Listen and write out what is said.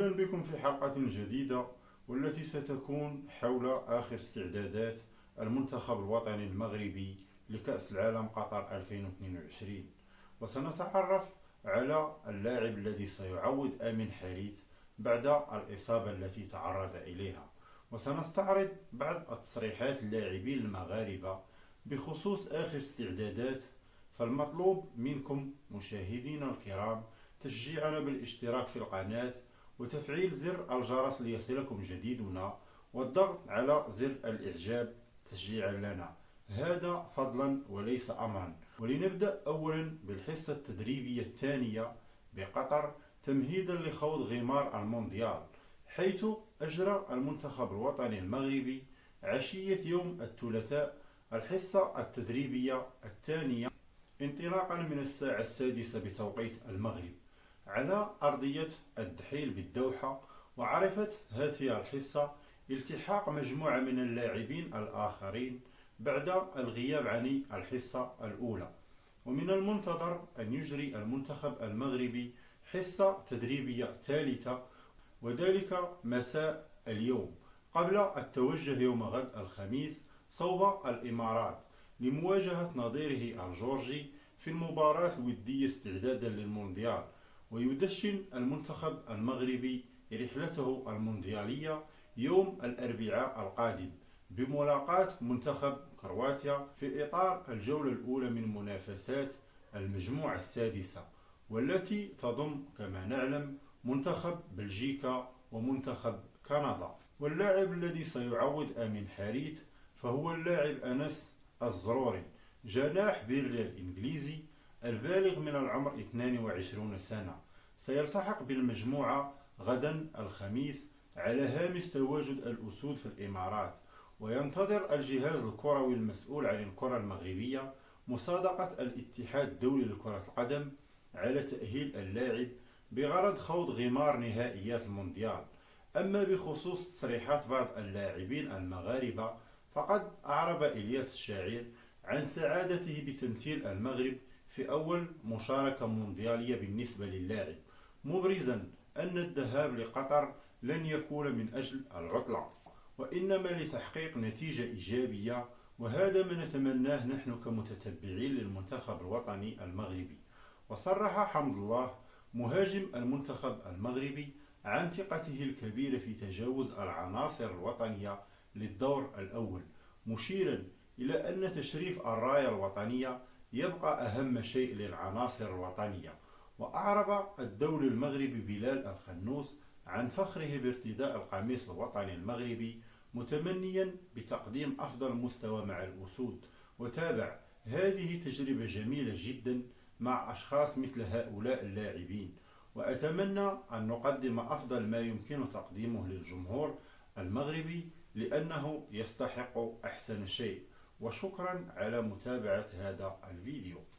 أهلا بكم في حلقة جديدة، والتي ستكون حول آخر استعدادات المنتخب الوطني المغربي لكأس العالم قطر 2022. وسنتعرف على اللاعب الذي سيعوض آمين حريث بعد الإصابة التي تعرض إليها، وسنستعرض بعض التصريحات اللاعبين المغاربة بخصوص آخر استعدادات. فالمطلوب منكم مشاهدينا الكرام تشجيعنا بالاشتراك في القناة وتفعيل زر الجرس ليصلكم جديدنا، والضغط على زر الإعجاب تشجيعا لنا، هذا فضلا وليس أمرا. ولنبدأ أولا بالحصة التدريبية الثانية بقطر تمهيدا لخوض غمار المونديال، حيث أجرى المنتخب الوطني المغربي عشية يوم الثلاثاء الحصة التدريبية الثانية انطلاقا من الساعة 6 بتوقيت المغرب على أرضية الدحيل بالدوحة. وعرفت هذه الحصة التحاق مجموعة من اللاعبين الآخرين بعد الغياب عن الحصة الأولى، ومن المنتظر أن يجري المنتخب المغربي حصة تدريبية ثالثة، وذلك مساء اليوم قبل التوجه يوم غد الخميس صوب الإمارات لمواجهة نظيره الجورجي في المباراة الودية استعدادا للمونديال. ويدشن المنتخب المغربي رحلته المونديالية يوم الأربعاء القادم بملاقاة منتخب كرواتيا في إطار الجولة الأولى من منافسات المجموعة السادسة، والتي تضم كما نعلم منتخب بلجيكا ومنتخب كندا. واللاعب الذي سيعوض آمين حريث فهو اللاعب أنس الزروري، جناح بيرلي الإنجليزي البالغ من العمر 22 سنة، سيلتحق بالمجموعة غدا الخميس على هامش تواجد الأسود في الإمارات. وينتظر الجهاز الكروي المسؤول عن الكرة المغربية مصادقة الاتحاد الدولي لكرة القدم على تأهيل اللاعب بغرض خوض غمار نهائيات المونديال. أما بخصوص تصريحات بعض اللاعبين المغاربة، فقد أعرب إلياس الشاعر عن سعادته بتمثيل المغرب في أول مشاركة مونديالية بالنسبة للاعب، مبرزا أن الذهاب لقطر لن يكون من أجل العطلة، وإنما لتحقيق نتيجة إيجابية، وهذا ما نتمناه نحن كمتتبعين للمنتخب الوطني المغربي. وصرح حمد الله مهاجم المنتخب المغربي عن ثقته الكبيرة في تجاوز العناصر الوطنية للدور الأول، مشيرا إلى أن تشريف الراية الوطنية يبقى أهم شيء للعناصر الوطنية. وأعرب الدولي المغربي بلال الخنوس عن فخره بارتداء القميص الوطني المغربي، متمنيا بتقديم أفضل مستوى مع الأسود. وتابع: هذه تجربة جميلة جدا مع أشخاص مثل هؤلاء اللاعبين، وأتمنى أن نقدم أفضل ما يمكن تقديمه للجمهور المغربي لأنه يستحق أحسن شيء. وشكرا على متابعة هذا الفيديو.